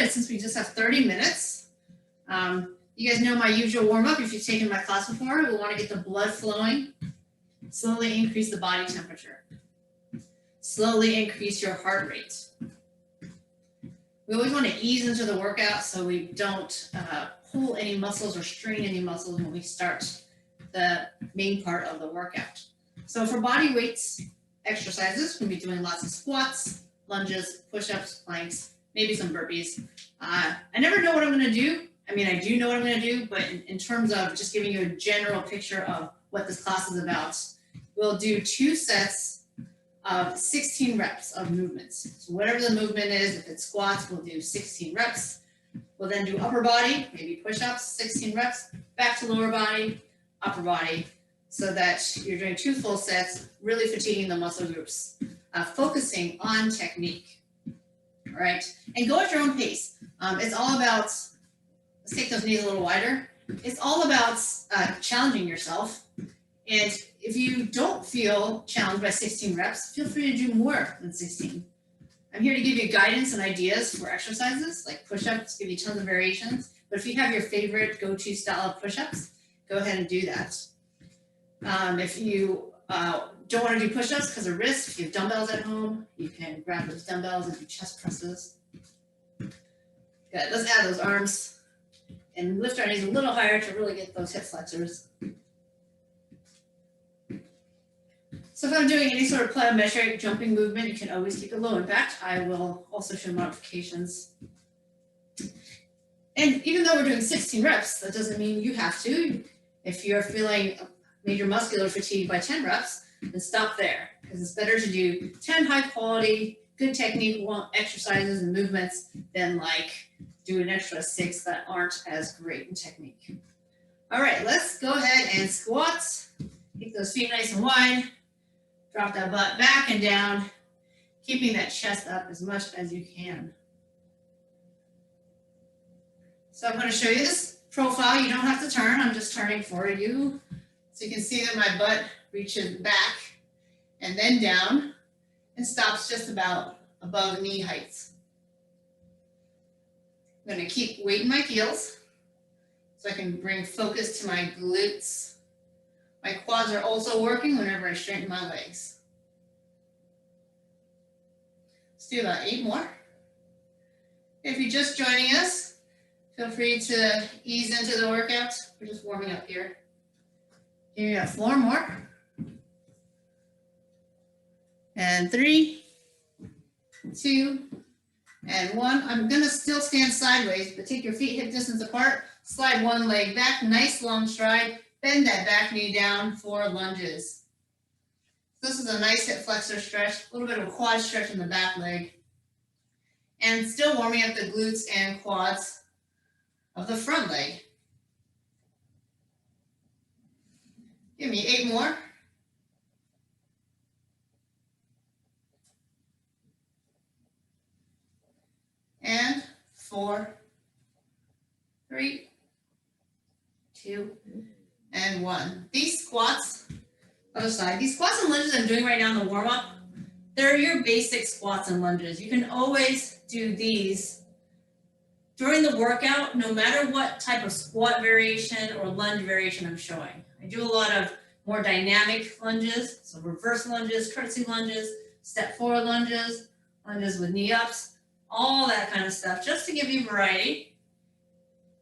started since we just have 30 minutes. You guys know my usual warm-up. If you've taken my class before, we want to get the blood flowing. Slowly increase the body temperature. Slowly increase your heart rate. We always want to ease into the workout so we don't pull any muscles or strain any muscles when we start the main part of the workout. So for body weights exercises, we'll be doing lots of squats, lunges, push-ups, planks, maybe some burpees. I never know what I'm going to do. I mean, I do know what I'm going to do, but in terms of just giving you a general picture of what this class is about, we'll do 2 sets of 16 reps of movements. So whatever the movement is, if it's squats, we'll do 16 reps. We'll then do upper body, maybe push-ups, 16 reps, back to lower body, upper body, so that you're doing 2 full sets, really fatiguing the muscle groups, focusing on technique. All right, and go at your own pace. It's all about, let's take those knees a little wider. It's all about challenging yourself. And if you don't feel challenged by 16 reps, feel free to do more than 16. I'm here to give you guidance and ideas for exercises, like push-ups, give you tons of variations. But if you have your favorite go-to style of push-ups, go ahead and do that. If you don't want to do push-ups because of wrist, if you have dumbbells at home, you can grab those dumbbells and do chest presses. Good, let's add those arms and lift our knees a little higher to really get those hip flexors. So if I'm doing any sort of plyometric jumping movement, you can always keep it low impact. I will also show modifications. And even though we're doing 16 reps, that doesn't mean you have to. If you're feeling major muscular fatigue by 10 reps, then stop there, because it's better to do 10 high quality, good technique exercises and movements than like do an extra 6 that aren't as great in technique. All right, let's go ahead and squat. Keep those feet nice and wide. Drop that butt back and down, keeping that chest up as much as you can. So I'm going to show you this profile. You don't have to turn. I'm just turning for you. So you can see that my butt reaches back and then down and stops just about above knee heights. I'm going to keep weight in my heels so I can bring focus to my glutes. My quads are also working whenever I straighten my legs. Let's do about 8 more. If you're just joining us, feel free to ease into the workout. We're just warming up here. Here you got 4 more. And 3, 2, and 1. I'm gonna still stand sideways, but take your feet hip distance apart. Slide one leg back, nice long stride. Bend that back knee down for lunges. This is a nice hip flexor stretch, a little bit of a quad stretch in the back leg. And still warming up the glutes and quads of the front leg. Give me 8 more. And 4, 3, 2, and 1. These squats, other side, these squats and lunges I'm doing right now in the warm-up, they're your basic squats and lunges. You can always do these during the workout, no matter what type of squat variation or lunge variation I'm showing. I do a lot of more dynamic lunges, so reverse lunges, curtsy lunges, step forward lunges, lunges with knee ups, all that kind of stuff, just to give you variety.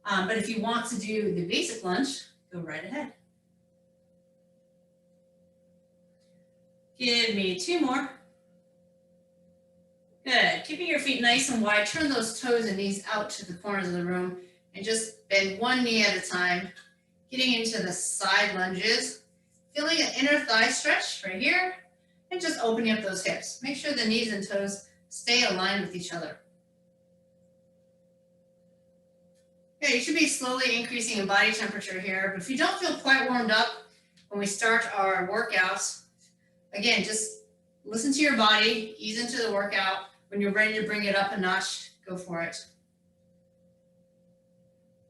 But if you want to do the basic lunge, go right ahead. Give me 2 more. Good. Keeping your feet nice and wide. Turn those toes and knees out to the corners of the room and just bend one knee at a time. Getting into the side lunges. Feeling an inner thigh stretch right here. And just opening up those hips. Make sure the knees and toes stay aligned with each other. Okay, you should be slowly increasing in body temperature here, but if you don't feel quite warmed up when we start our workouts, again, just listen to your body, ease into the workout. When you're ready to bring it up a notch, go for it.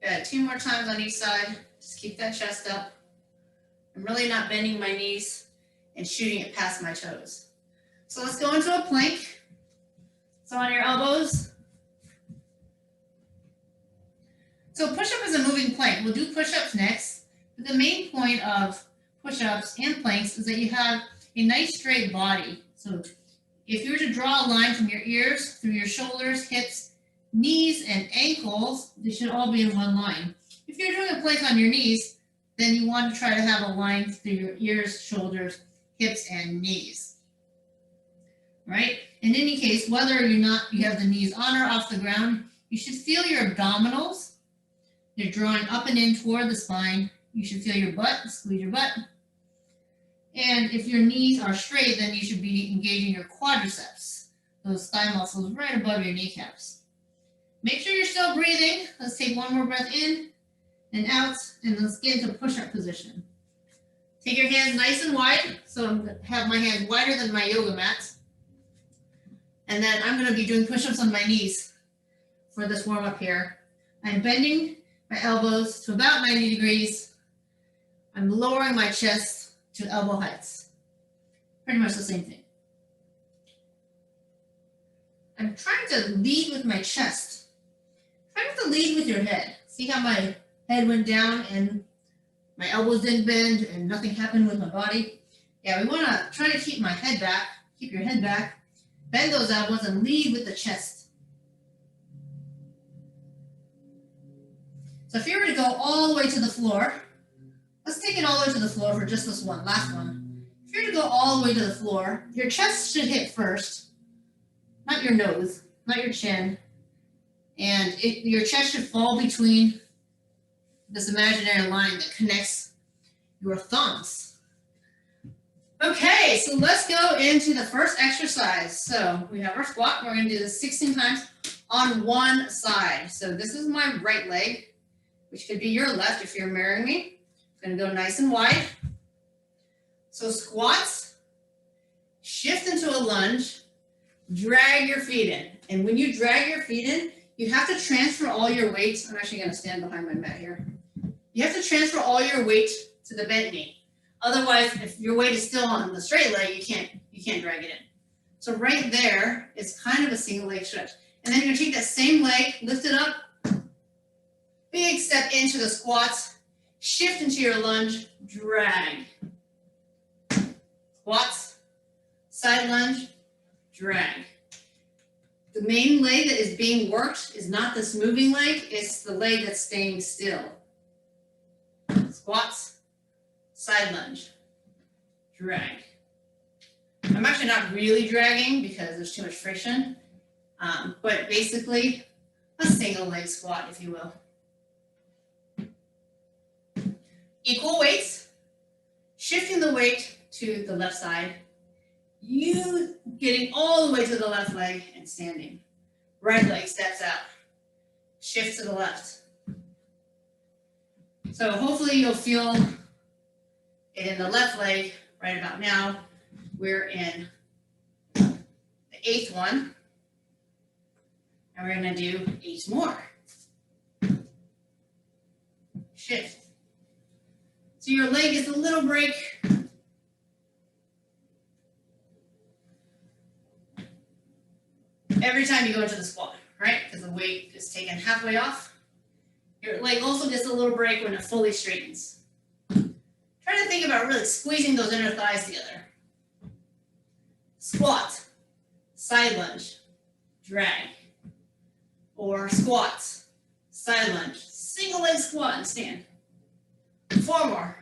Good, 2 more times on each side. Just keep that chest up. I'm really not bending my knees and shooting it past my toes. So let's go into a plank. So on your elbows, So push-up is a moving plank. We'll do push-ups next. But the main point of push-ups and planks is that you have a nice straight body. So if you were to draw a line from your ears through your shoulders, hips, knees, and ankles, they should all be in one line. If you're doing a plank on your knees, then you want to try to have a line through your ears, shoulders, hips, and knees. Right? In any case, whether or not you have the knees on or off the ground, you should feel your abdominals. They're drawing up and in toward the spine. You should feel your butt, squeeze your butt. And if your knees are straight, then you should be engaging your quadriceps, those thigh muscles right above your kneecaps. Make sure you're still breathing. Let's take one more breath in and out, and let's get into push-up position. Take your hands nice and wide. So I'm going to have my hands wider than my yoga mat. And then I'm going to be doing push-ups on my knees for this warm-up here. I'm bending my elbows to about 90 degrees. I'm lowering my chest to elbow heights. Pretty much the same thing. I'm trying to lead with my chest. Try not to lead with your head. See how my head went down and my elbows didn't bend and nothing happened with my body? Yeah, we want to try to keep my head back. Keep your head back. Bend those elbows and lead with the chest. So if you were to go all the way to the floor, let's take it all the way to the floor for just this one, last one. If you're to go all the way to the floor, your chest should hit first, not your nose, not your chin. And your chest should fall between this imaginary line that connects your thumbs. Okay, so let's go into the first exercise. So we have our squat. We're going to do this 16 times on one side. So this is my right leg, which could be your left if you're mirroring me. I'm going to go nice and wide. So squats, shift into a lunge, drag your feet in. And when you drag your feet in, you have to transfer all your weight. I'm actually going to stand behind my mat here. You have to transfer all your weight to the bent knee. Otherwise, if your weight is still on the straight leg, you can't drag it in. So right there is kind of a single leg stretch. And then you're going to take that same leg, lift it up, big step into the squats, shift into your lunge, drag. Squats, side lunge, drag. The main leg that is being worked is not this moving leg, it's the leg that's staying still. Squats, side lunge, drag. I'm actually not really dragging because there's too much friction, but basically a single leg squat, if you will. Equal weights, shifting the weight to the left side, you getting all the way to the left leg and standing. Right leg steps out, shift to the left. So hopefully you'll feel it in the left leg right about now. We're in the 8th one, and we're going to do 8 more. Shift. So your leg gets a little break. Every time you go into the squat, right? Because the weight is taken halfway off. Your leg also gets a little break when it fully straightens. Try to think about really squeezing those inner thighs together. Squat, side lunge, drag. Or squats, side lunge, single leg squat and stand. 4 more.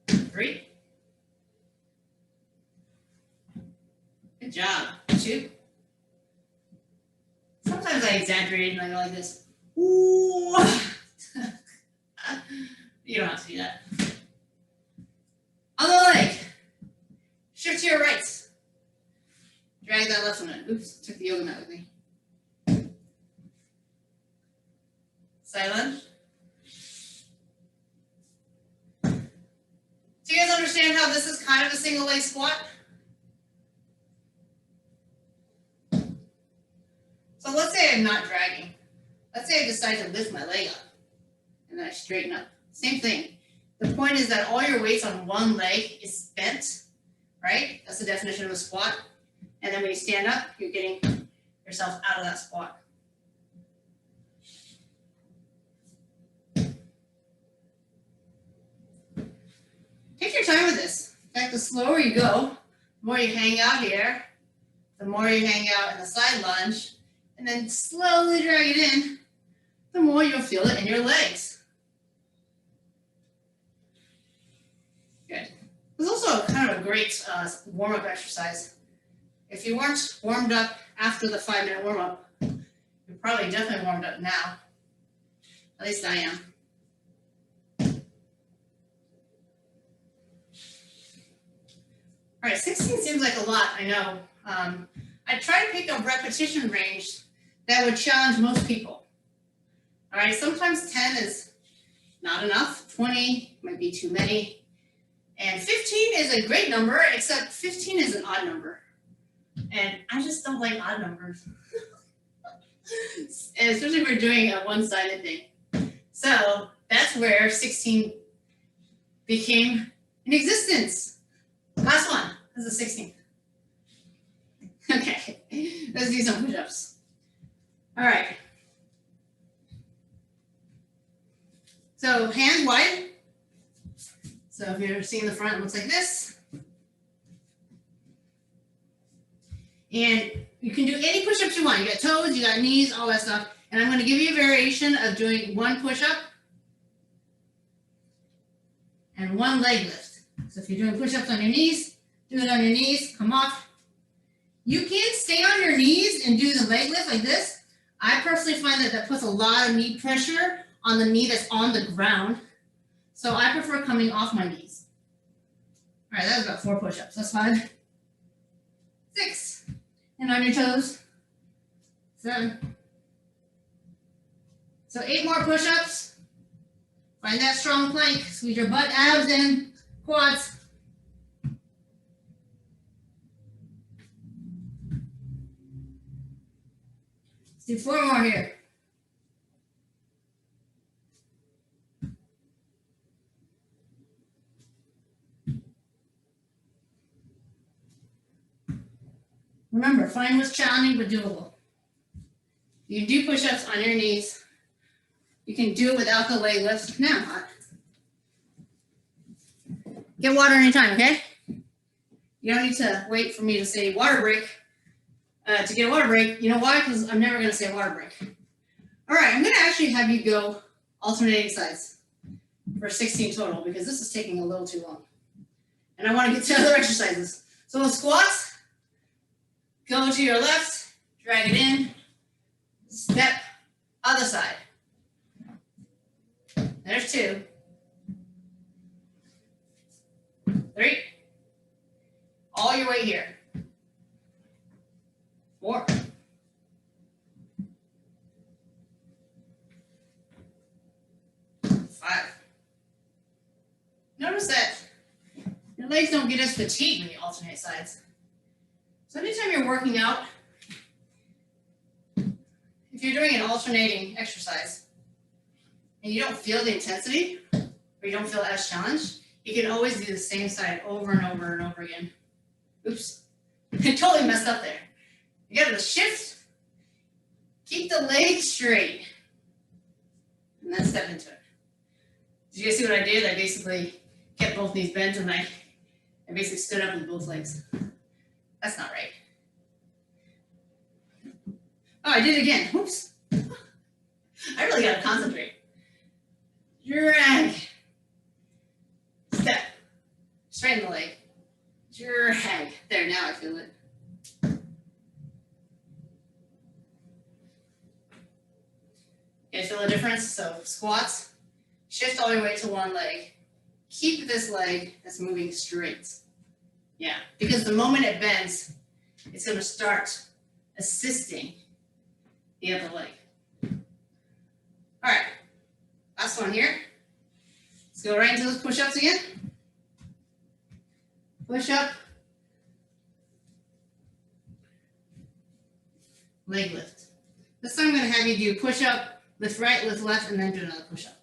3. Good job. 2. Sometimes I exaggerate and I go like this. Ooh. You don't have to do that. Other leg. Shift to your right. Drag that left one in. Oops, took the yoga mat with me. Side lunge. Do you guys understand how this is kind of a single leg squat? So let's say I'm not dragging. Let's say I decide to lift my leg up and then I straighten up. Same thing. The point is that all your weight's on one leg is bent, right? That's the definition of a squat. And then when you stand up, you're getting your yourself out of that squat. Take your time with this. In fact, the slower you go, the more you hang out here, the more you hang out in the side lunge, and then slowly drag it in, the more you'll feel it in your legs. Good. This is also kind of a great warm-up exercise. If you weren't warmed up after the 5-minute warm-up, you're probably definitely warmed up now. At least I am. All right, 16 seems like a lot, I know. I try to pick a repetition range that would challenge most people. All right, sometimes 10 is not enough, 20 might be too many, and 15 is a great number, except 15 is an odd number. And I just don't like odd numbers. And especially if we're doing a one-sided thing. So that's where 16 became in existence. Last one, this is 16. Okay, let's do some push-ups. All right. So hands wide. So if you're seeing the front, it looks like this. And you can do any push-ups you want. You got toes, you got knees, all that stuff. And I'm going to give you a variation of doing one push-up and one leg lift. So if you're doing push-ups on your knees, do it on your knees, come off. You can stay on your knees and do the leg lift like this. I personally find that puts a lot of knee pressure on the knee that's on the ground. So I prefer coming off my knees. All right, that was about 4 push-ups. That's 5, 6, and on your toes, 7. So 8 more push-ups. Find that strong plank. Squeeze your butt, abs, and quads. Let's do 4 more here. Remember, find what's challenging but doable. You do push-ups on your knees. You can do it without the leg lifts. Now, get water anytime, okay? You don't need to wait for me to say water break to get a water break. You know why? Because I'm never going to say water break. All right, I'm going to actually have you go alternating sides for 16 total because this is taking a little too long. And I want to get to other exercises. So the squats. Go to your left, drag it in, step, other side. There's 2. 3. All your way here. 4. 5. Notice that your legs don't get as fatigued when you alternate sides. So anytime you're working out, if you're doing an alternating exercise and you don't feel the intensity or you don't feel as challenged, you can always do the same side over and over and over again. Oops, I totally messed up there. You got to shift, keep the leg straight, and then step into it. Did you guys see what I did? I basically kept both knees bent and I basically stood up with both legs. That's not right. Oh, I did it again. Whoops. I really got to concentrate. Drag. Step. Straighten the leg. Drag. There, now I feel it. You feel the difference? So squats, shift all your way to one leg. Keep this leg that's moving straight. Yeah, because the moment it bends, it's going to start assisting the other leg. All right, last one here. Let's go right into those push-ups again. Push-up. Leg lift. This time I'm going to have you do push-up, lift right, lift left, and then do another push-up.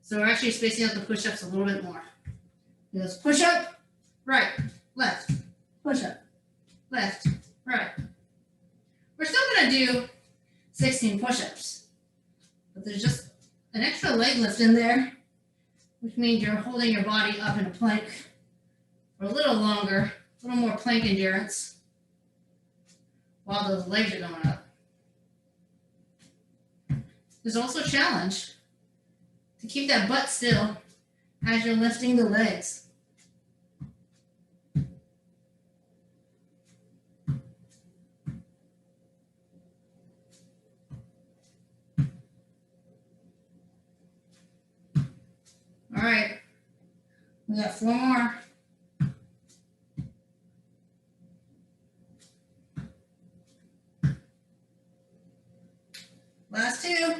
So we're actually spacing out the push-ups a little bit more. Let's push-up, right, left, push up, left, right. We're still going to do 16 push-ups. But there's just an extra leg lift in there, which means you're holding your body up in a plank for a little longer, a little more plank endurance while those legs are going up. There's also a challenge to keep that butt still as you're lifting the legs. All right, we got 4 more. Last 2.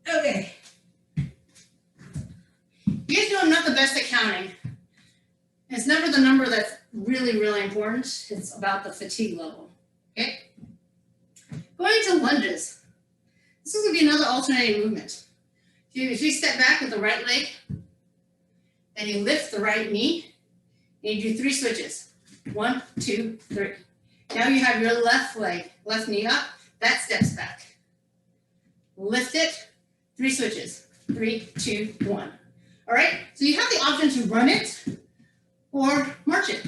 Okay. You guys know I'm not the best at counting. It's never the number that's really, really important. It's about the fatigue level. Okay? Going to lunges. This is going to be another alternating movement. If you step back with the right leg, and you lift the right knee, and you do 3 switches. 1, 2, 3. Now you have your left leg, left knee up, that steps back. Lift it, 3 switches. 3, 2, 1. All right, so you have the option to run it or march it.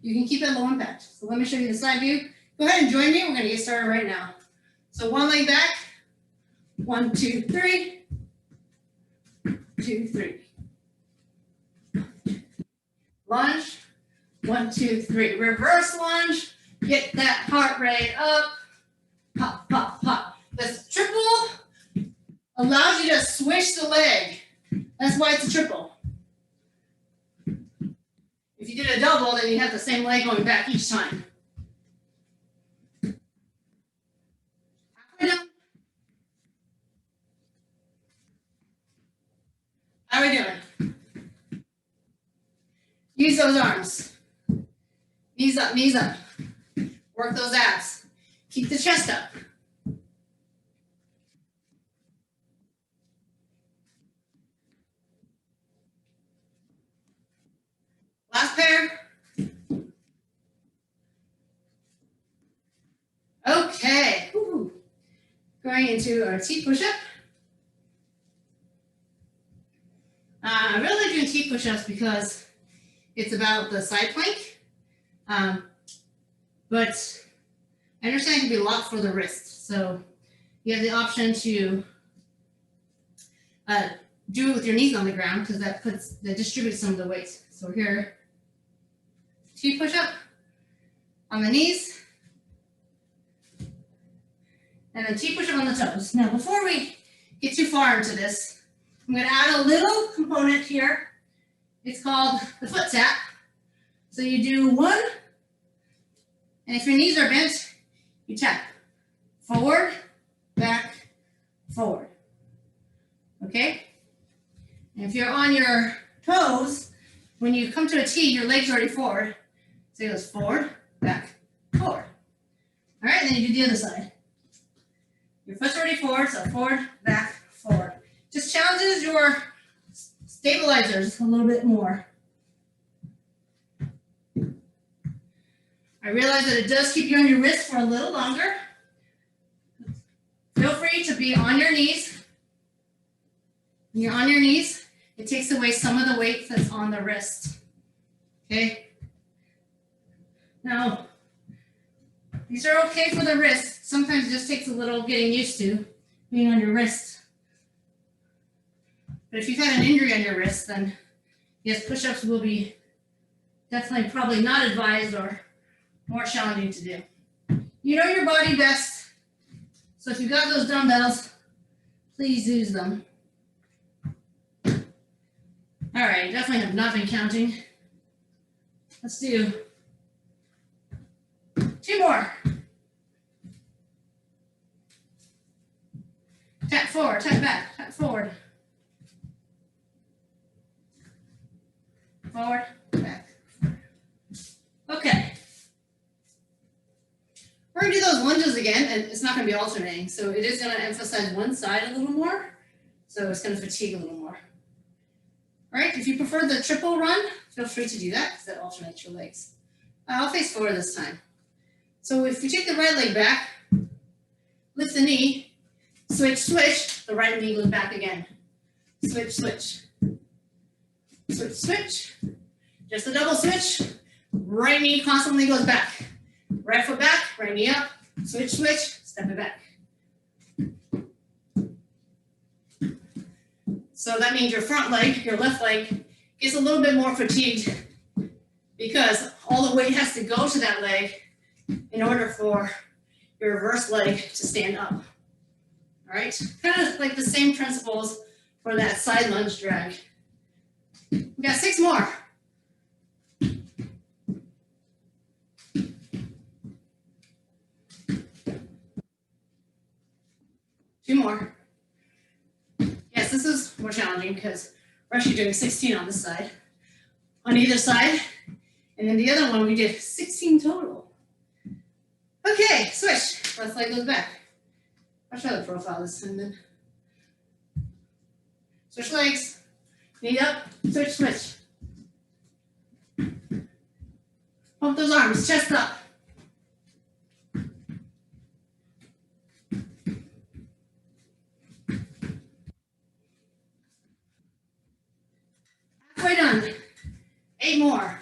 You can keep it low impact. So let me show you the side view. Go ahead and join me. We're gonna get started right now. So 1 leg back, 1, 2, 3, 2, 3. Lunge, 1, 2, 3. Reverse lunge, get that heart rate up. Pop, pop, pop. This triple allows you to swish the leg. That's why it's a triple. If you did a double, then you have the same leg going back each time. Halfway down. How are we doing? Use those arms. Knees up, knees up. Work those abs. Keep the chest up. Last pair. Okay. Woo-hoo. Going into our T push-up. I really like doing T push-ups because it's about the side plank. But I understand it can be a lot for the wrist. So you have the option to do it with your knees on the ground because that distributes some of the weight. So here, T push-up on the knees, and then T push-up on the toes. Now, before we get too far into this, I'm going to add a little component here. It's called the foot tap. So you do 1, and if your knees are bent, you tap forward, back, forward. Okay? And if you're on your toes, when you come to a T, your leg's already forward. So it goes forward, back, forward. All right, and then you do the other side. Your foot's already forward, so forward, back, forward. Just challenges your stabilizers a little bit more. I realize that it does keep you on your wrist for a little longer. Feel free to be on your knees. When you're on your knees, it takes away some of the weight that's on the wrist. Okay? Now, these are okay for the wrist. Sometimes it just takes a little getting used to being on your wrist. But if you've had an injury on your wrist, then yes, push-ups will be definitely probably not advised or more challenging to do. You know your body best. So if you've got those dumbbells, please use them. All right, definitely have not been counting. Let's do 2 more. Tap forward, tap back, tap forward. Forward, back. Okay. We're going to do those lunges again, and it's not going to be alternating. So it is going to emphasize one side a little more. So it's going to fatigue a little more. All right, if you prefer the triple run, feel free to do that because that alternates your legs. I'll face forward this time. So if we take the right leg back, lift the knee, switch, switch, the right knee goes back again. Switch, switch. Switch, switch. Just a double switch. Right knee constantly goes back. Right foot back, right knee up. Switch, switch, step it back. So that means your front leg, your left leg, gets a little bit more fatigued because all the weight has to go to that leg in order for your reverse leg to stand up. All right? Kind of like the same principles for that side lunge drag. We got 6 more. 2 more. Yes, this is more challenging because we're actually doing 16 on this side, on either side, and then the other one we did 16 total. Okay, switch. Left leg goes back. I'll show the profile this time then. Switch legs, knee up, switch, switch. Pump those arms, chest up. Halfway done. 8 more.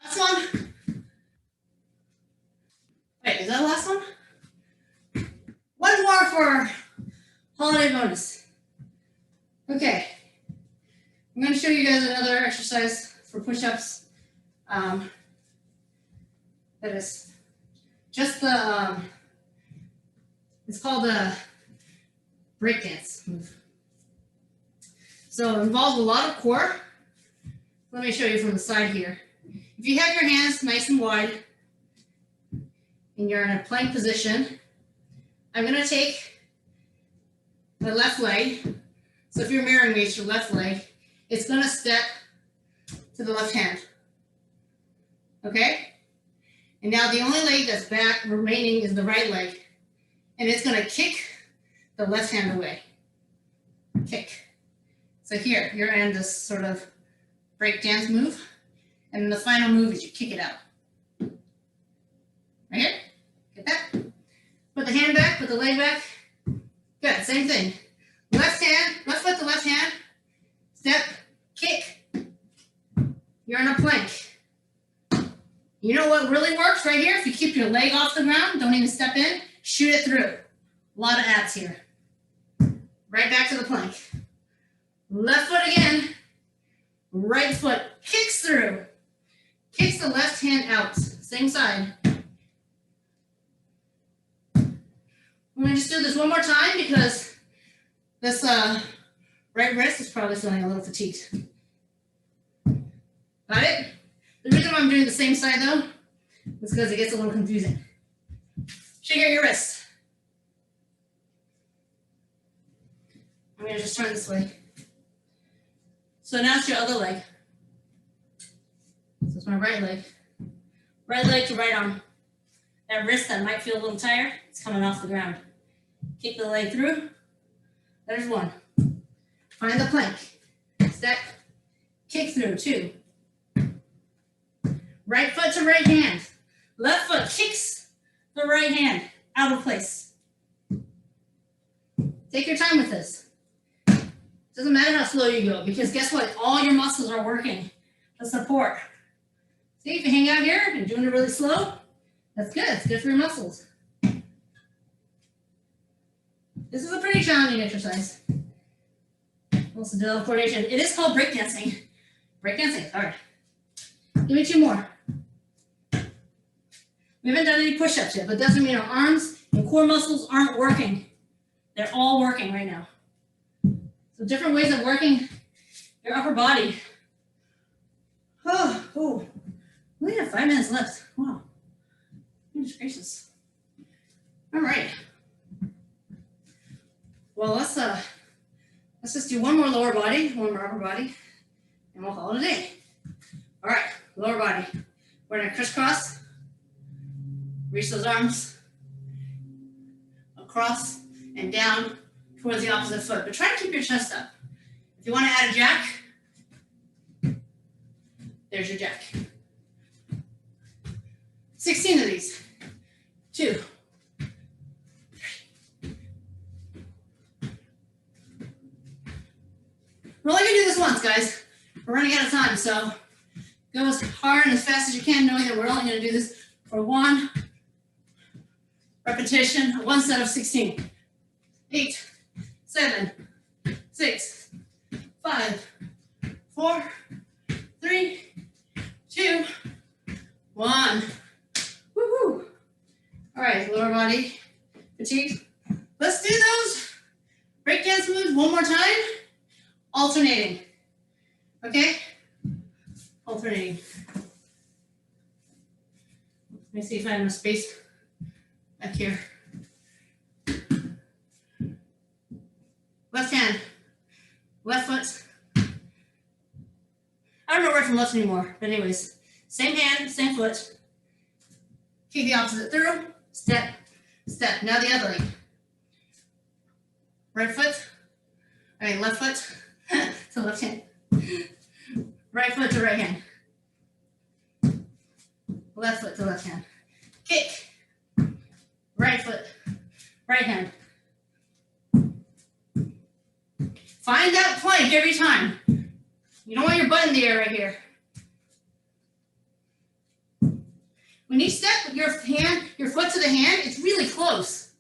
Last one. Wait, is that the last one? One more for holiday bonus. Okay. I'm going to show you guys another exercise for push-ups. That is just the, it's called a breakdance move. So it involves a lot of core. Let me show you from the side here. If you have your hands nice and wide and you're in a plank position, I'm going to take the left leg. So if you're mirroring me, it's your left leg. It's going to step to the left hand. Okay? And now the only leg that's back remaining is the right leg. And it's going to kick the left hand away. Kick. So here, you're in this sort of break dance move. And then the final move is you kick it out. Right here. Get that? Put the hand back, put the leg back. Good, same thing. Left hand, left foot to left hand. Step, kick. You're in a plank. You know what really works right here? If you keep your leg off the ground, don't even step in, shoot it through. A lot of abs here. Right back to the plank. Left foot again. Right foot kicks through. Kicks the left hand out. Same side. I'm going to just do this one more time because this right wrist is probably feeling a little fatigued. Got it? The reason why I'm doing the same side though is because it gets a little confusing. Shake out your wrist. I'm going to just turn this way. So now it's your other leg. So it's my right leg. Right leg to right arm. That wrist that might feel a little tired, it's coming off the ground. Kick the leg through. There's one. Find the plank. Step. Kick through, 2. Right foot to right hand. Left foot kicks the right hand out of place. Take your time with this. Doesn't matter how slow you go because guess what? All your muscles are working to support. See, if you hang out here and doing it really slow, that's good. It's good for your muscles. This is a pretty challenging exercise. Also develop coordination. It is called breakdancing. Breakdancing is hard. Give me 2 more. We haven't done any push-ups yet, but doesn't mean our arms and core muscles aren't working. They're all working right now. So different ways of working your upper body. Oh, we have 5 minutes left. Wow. Goodness gracious. All right. Well, let's just do one more lower body, one more upper body, and we'll call it a day. All right, lower body. We're gonna crisscross. Reach those arms across and down towards the opposite foot, but try to keep your chest up. If you want to add a jack, there's your jack. 16 of these. 2, 3. We're only gonna do this once, guys. We're running out of time, so go as hard and as fast as you can, knowing that we're only gonna do this for 1 repetition, 1 set of 16. 8, 7, 6, 5, 4, 3, 2, 1. Woohoo! All right, lower body fatigue. Let's do those breakdance moves one more time, alternating. Okay? Alternating. Let me see if I have enough space back here. Left hand, left foot. I don't know right from left anymore, but anyways, same hand, same foot. Kick the opposite through, step, step. Now the other leg. Right foot, all right, left foot to left hand. Right foot to right hand. Left foot to left hand. Kick. Right foot, right hand. Find that plank every time. You don't want your butt in the air right here. When you step with your hand, your foot to the hand, it's really close.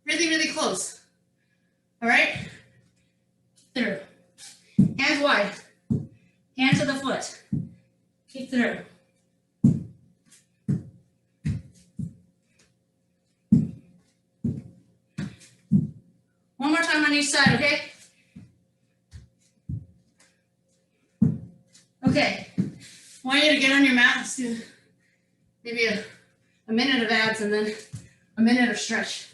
Really, really close. All right? Through. Hands wide. Hand to the foot. Kick through. One more time on each side, okay? Okay. I want you to get on your mat. Let's do maybe a minute of abs and then a minute of stretch.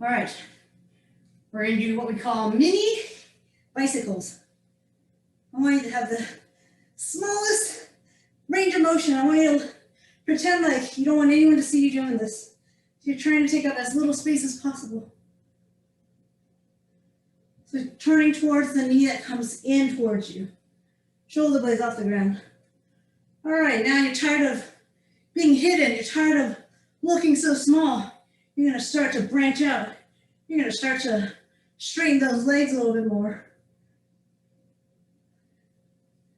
All right. We're going to do what we call mini bicycles. I want you to have the smallest range of motion. I want you to pretend like you don't want anyone to see you doing this. So you're trying to take up as little space as possible. So turning towards the knee that comes in towards you. Shoulder blades off the ground. All right, now you're tired of being hidden. You're tired of looking so small. You're going to start to branch out. You're going to start to straighten those legs a little bit more.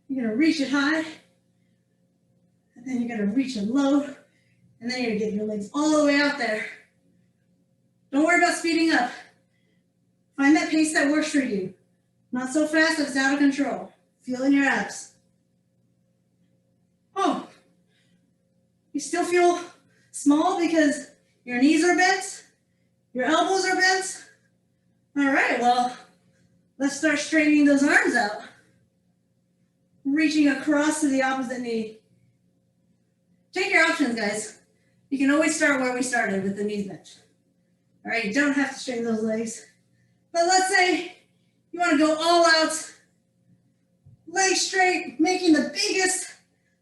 You're going to reach it high. And then you're going to reach it low. And then you're going to get your legs all the way out there. Don't worry about speeding up. Find that pace that works for you. Not so fast that it's out of control. Feel in your abs. Oh, you still feel small because your knees are bent? Your elbows are bent? All right, well, let's start straightening those arms out. Reaching across to the opposite knee. Take your options, guys. You can always start where we started with the knees bent. All right, you don't have to straighten those legs. But let's say you want to go all out, legs straight, making the biggest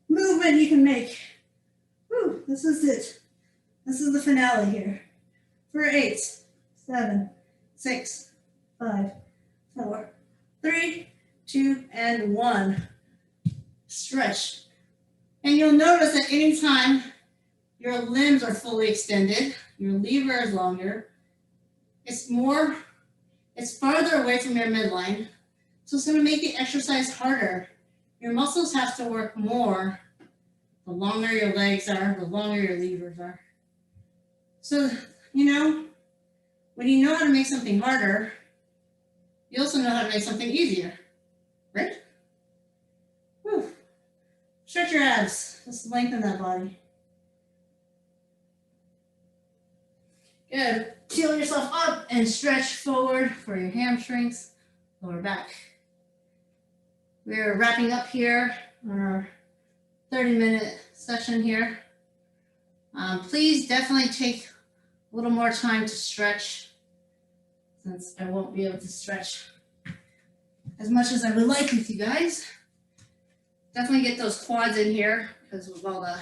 movement you can make. Whew, this is it. This is the finale here. For 8, 7, 6, 5, 4, 3, 2, and 1. Stretch. And you'll notice that anytime your limbs are fully extended, your lever is longer, it's farther away from your midline, so it's going to make the exercise harder. Your muscles have to work more the longer your legs are, the longer your levers are. So, when you know how to make something harder, you also know how to make something easier, right? Whew. Stretch your abs. Just lengthen that body. Good. Peel yourself up and stretch forward for your hamstrings, lower back. We're wrapping up here on our 30-minute session here. Please definitely take a little more time to stretch, since I won't be able to stretch as much as I would like with you guys. Definitely get those quads in here because of all the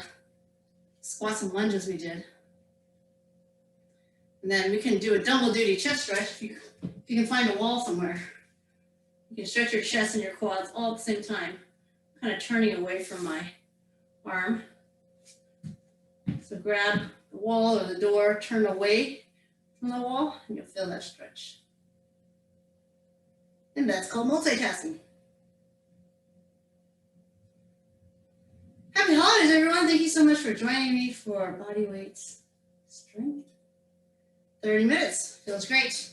squats and lunges we did. And then we can do a double duty chest stretch if you can find a wall somewhere. You can stretch your chest and your quads all at the same time, kind of turning away from my arm. So grab the wall or the door, turn away from the wall, and you'll feel that stretch. And that's called multitasking. Happy holidays, everyone. Thank you so much for joining me for body weight strength. 30 minutes. Feels great.